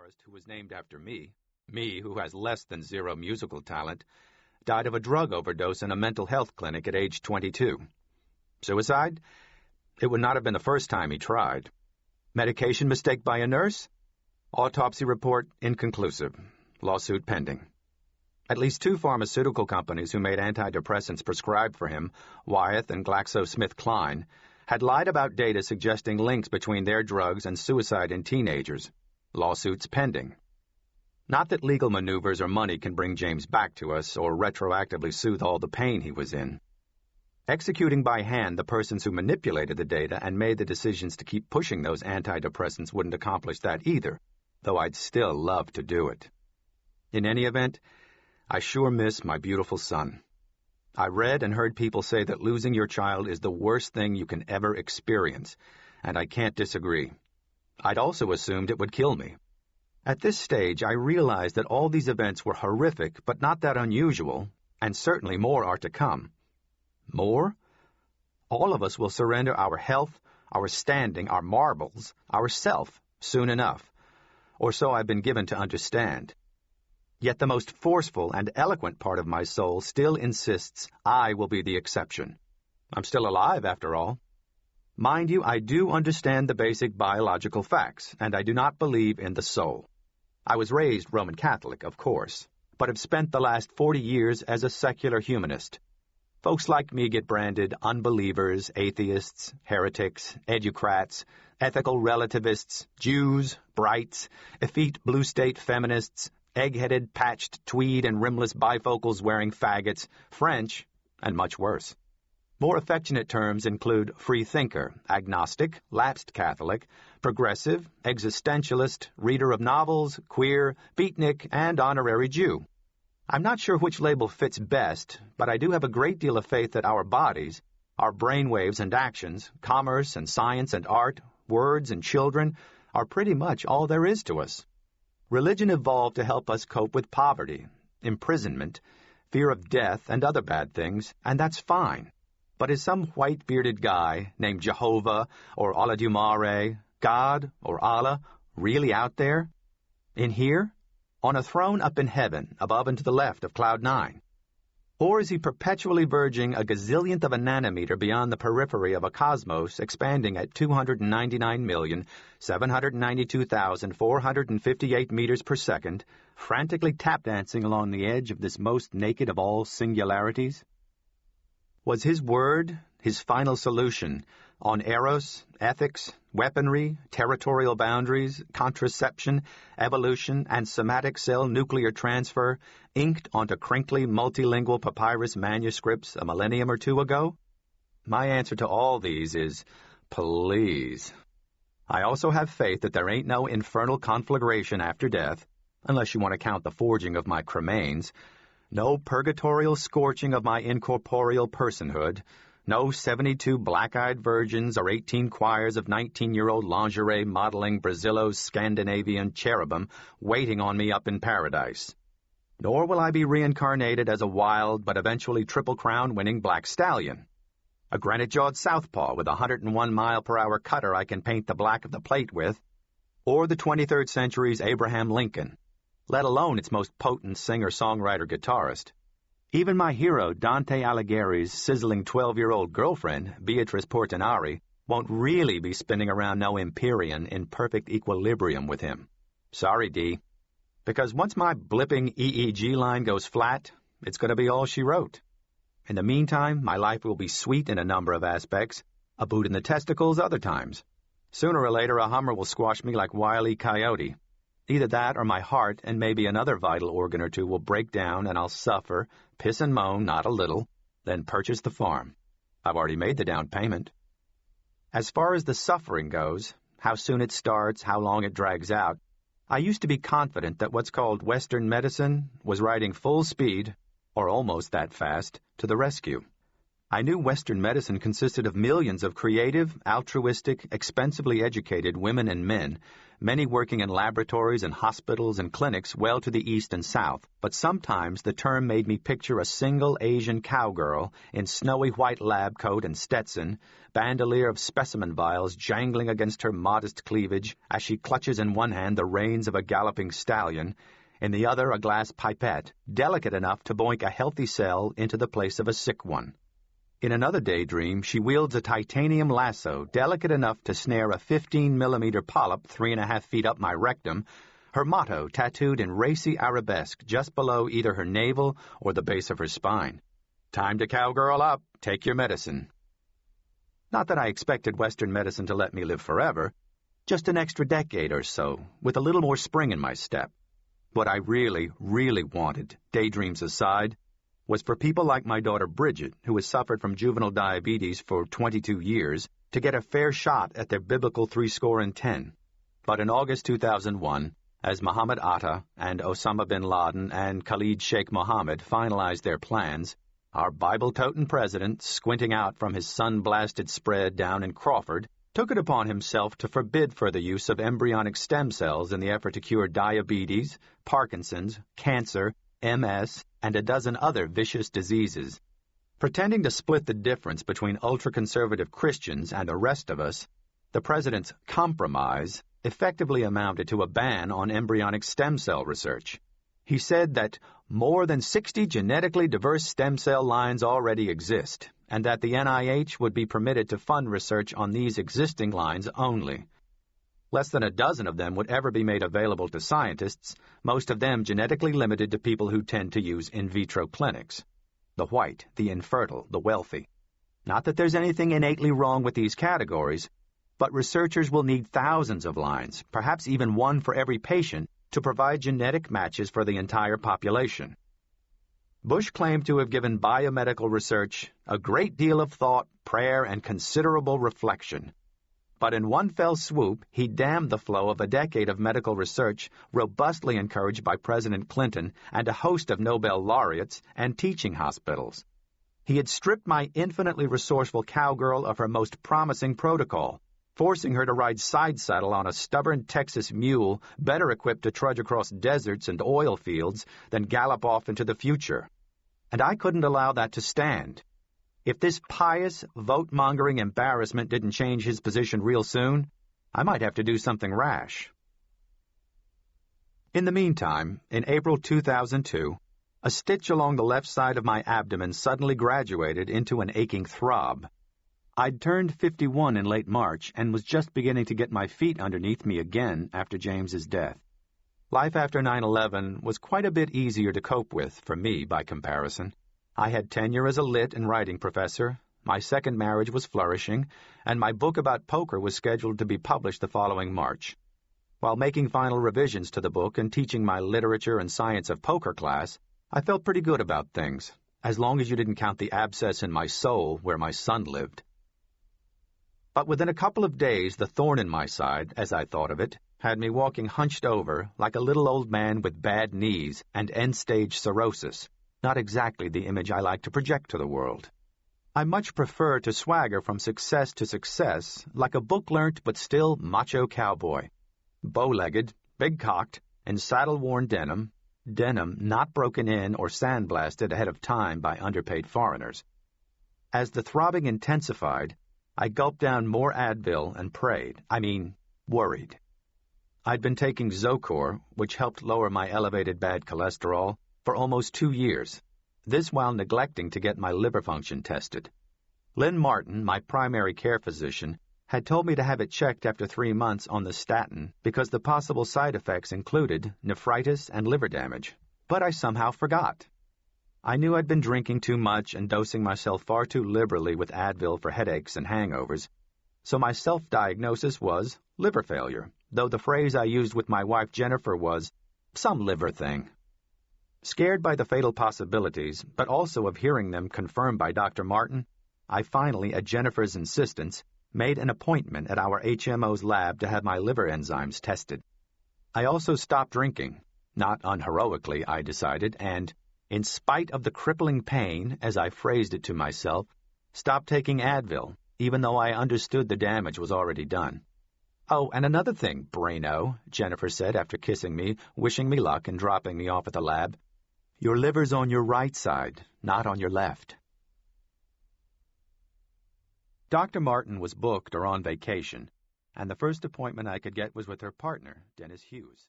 guitarist who was named after me who has less than zero musical talent, died of a drug overdose in a mental health clinic at age 22. Suicide? It would not have been the first time he tried. Medication mistake by a nurse? Autopsy report inconclusive. Lawsuit pending. At least 2 pharmaceutical companies who made antidepressants prescribed for him, Wyeth and GlaxoSmithKline, had lied about data suggesting links between their drugs and suicide in teenagers. Lawsuits pending. Not that legal maneuvers or money can bring James back to us or retroactively soothe all the pain he was in. Executing by hand the persons who manipulated the data and made the decisions to keep pushing those antidepressants wouldn't accomplish that either, though I'd still love to do it. In any event, I sure miss my beautiful son. I read and heard people say that losing your child is the worst thing you can ever experience, and I can't disagree. I'd also assumed it would kill me. At this stage, I realized that all these events were horrific, but not that unusual, and certainly more are to come. More? All of us will surrender our health, our standing, our marbles, our self, soon enough. Or so I've been given to understand. Yet the most forceful and eloquent part of my soul still insists I will be the exception. I'm still alive, after all. Mind you, I do understand the basic biological facts, and I do not believe in the soul. I was raised Roman Catholic, of course, but have spent the last 40 years as a secular humanist. Folks like me get branded unbelievers, atheists, heretics, educrats, ethical relativists, Jews, brights, effete blue state feminists, egg-headed, patched, tweed and rimless bifocals wearing faggots, French, and much worse. More affectionate terms include free thinker, agnostic, lapsed Catholic, progressive, existentialist, reader of novels, queer, beatnik, and honorary Jew. I'm not sure which label fits best, but I do have a great deal of faith that our bodies, our brainwaves and actions, commerce and science and art, words and children, are pretty much all there is to us. Religion evolved to help us cope with poverty, imprisonment, fear of death, and other bad things, and that's fine. But is some white-bearded guy named Jehovah or Olodumare, God or Allah, really out there? In here? On a throne up in heaven, above and to the left of Cloud 9? Or is he perpetually verging a gazillionth of a nanometer beyond the periphery of a cosmos expanding at 299,792,458 meters per second, frantically tap-dancing along the edge of this most naked of all singularities? Was his word, his final solution, on eros, ethics, weaponry, territorial boundaries, contraception, evolution, and somatic cell nuclear transfer inked onto crinkly multilingual papyrus manuscripts a millennium or 2 ago? My answer to all these is, please. I also have faith that there ain't no infernal conflagration after death, unless you want to count the forging of my cremains, no purgatorial scorching of my incorporeal personhood, no 72 black-eyed virgins or 18 choirs of 19-year-old lingerie modeling Brazillo's Scandinavian cherubim waiting on me up in paradise. Nor will I be reincarnated as a wild but eventually Triple Crown winning black stallion. A granite-jawed southpaw with a 101-mile-per-hour cutter I can paint the black of the plate with, or the 23rd century's Abraham Lincoln, let alone its most potent singer-songwriter-guitarist. Even my hero, Dante Alighieri's sizzling 12-year-old girlfriend, Beatrice Portinari, won't really be spinning around no Empyrean in perfect equilibrium with him. Sorry, Dee. Because once my blipping EEG line goes flat, it's going to be all she wrote. In the meantime, my life will be sweet in a number of aspects, a boot in the testicles other times. Sooner or later, a Hummer will squash me like Wile E. Coyote. Either that or my heart and maybe another vital organ or two will break down and I'll suffer, piss and moan, not a little, then purchase the farm. I've already made the down payment. As far as the suffering goes, how soon it starts, how long it drags out, I used to be confident that what's called Western medicine was riding full speed, or almost that fast, to the rescue. I knew Western medicine consisted of millions of creative, altruistic, expensively educated women and men, many working in laboratories and hospitals and clinics well to the east and south, but sometimes the term made me picture a single Asian cowgirl in snowy white lab coat and Stetson, bandolier of specimen vials jangling against her modest cleavage as she clutches in one hand the reins of a galloping stallion, in the other a glass pipette, delicate enough to boink a healthy cell into the place of a sick one. In another daydream, she wields a titanium lasso delicate enough to snare a 15-millimeter polyp 3.5 feet up my rectum, her motto tattooed in racy arabesque just below either her navel or the base of her spine. Time to cowgirl up. Take your medicine. Not that I expected Western medicine to let me live forever, just an extra decade or so, with a little more spring in my step. What I really, really wanted, daydreams aside, was for people like my daughter Bridget, who has suffered from juvenile diabetes for 22 years, to get a fair shot at their biblical 70. But in August 2001, as Muhammad Atta and Osama bin Laden and Khalid Sheikh Mohammed finalized their plans, our Bible-toting president, squinting out from his sun-blasted spread down in Crawford, took it upon himself to forbid further use of embryonic stem cells in the effort to cure diabetes, Parkinson's, cancer, MS, and a dozen other vicious diseases. Pretending to split the difference between ultra-conservative Christians and the rest of us, the president's compromise effectively amounted to a ban on embryonic stem cell research. He said that more than 60 genetically diverse stem cell lines already exist, and that the NIH would be permitted to fund research on these existing lines only. Less than a dozen of them would ever be made available to scientists, most of them genetically limited to people who tend to use in vitro clinics. The white, the infertile, the wealthy. Not that there's anything innately wrong with these categories, but researchers will need thousands of lines, perhaps even one for every patient, to provide genetic matches for the entire population. Bush claimed to have given biomedical research a great deal of thought, prayer, and considerable reflection. But in one fell swoop, he dammed the flow of a decade of medical research robustly encouraged by President Clinton and a host of Nobel laureates and teaching hospitals. He had stripped my infinitely resourceful cowgirl of her most promising protocol, forcing her to ride side saddle on a stubborn Texas mule better equipped to trudge across deserts and oil fields than gallop off into the future. And I couldn't allow that to stand. If this pious, vote-mongering embarrassment didn't change his position real soon, I might have to do something rash. In the meantime, in April 2002, a stitch along the left side of my abdomen suddenly graduated into an aching throb. I'd turned 51 in late March and was just beginning to get my feet underneath me again after James's death. Life after 9/11 was quite a bit easier to cope with for me by comparison. I had tenure as a lit and writing professor, my second marriage was flourishing, and my book about poker was scheduled to be published the following March. While making final revisions to the book and teaching my literature and science of poker class, I felt pretty good about things, as long as you didn't count the abscess in my soul where my son lived. But within a couple of days, the thorn in my side, as I thought of it, had me walking hunched over like a little old man with bad knees and end-stage cirrhosis. Not exactly the image I like to project to the world. I much prefer to swagger from success to success like a book-learnt but still macho cowboy. Bow-legged, big-cocked, in saddle-worn denim not broken in or sandblasted ahead of time by underpaid foreigners. As the throbbing intensified, I gulped down more Advil and worried. I'd been taking Zocor, which helped lower my elevated bad cholesterol, for almost 2 years, this while neglecting to get my liver function tested. Lynn Martin, my primary care physician, had told me to have it checked after 3 months on the statin because the possible side effects included nephritis and liver damage, but I somehow forgot. I knew I'd been drinking too much and dosing myself far too liberally with Advil for headaches and hangovers, so my self-diagnosis was liver failure, though the phrase I used with my wife Jennifer was some liver thing. Scared by the fatal possibilities, but also of hearing them confirmed by Dr. Martin, I finally, at Jennifer's insistence, made an appointment at our HMO's lab to have my liver enzymes tested. I also stopped drinking, not unheroically, I decided, and, in spite of the crippling pain, as I phrased it to myself, Stopped taking Advil, even though I understood the damage was already done. "Oh, and another thing, Braino," Jennifer said after kissing me, wishing me luck, and dropping me off at the lab. "Your liver's on your right side, not on your left." Dr. Martin was booked or on vacation, and the first appointment I could get was with her partner, Dennis Hughes.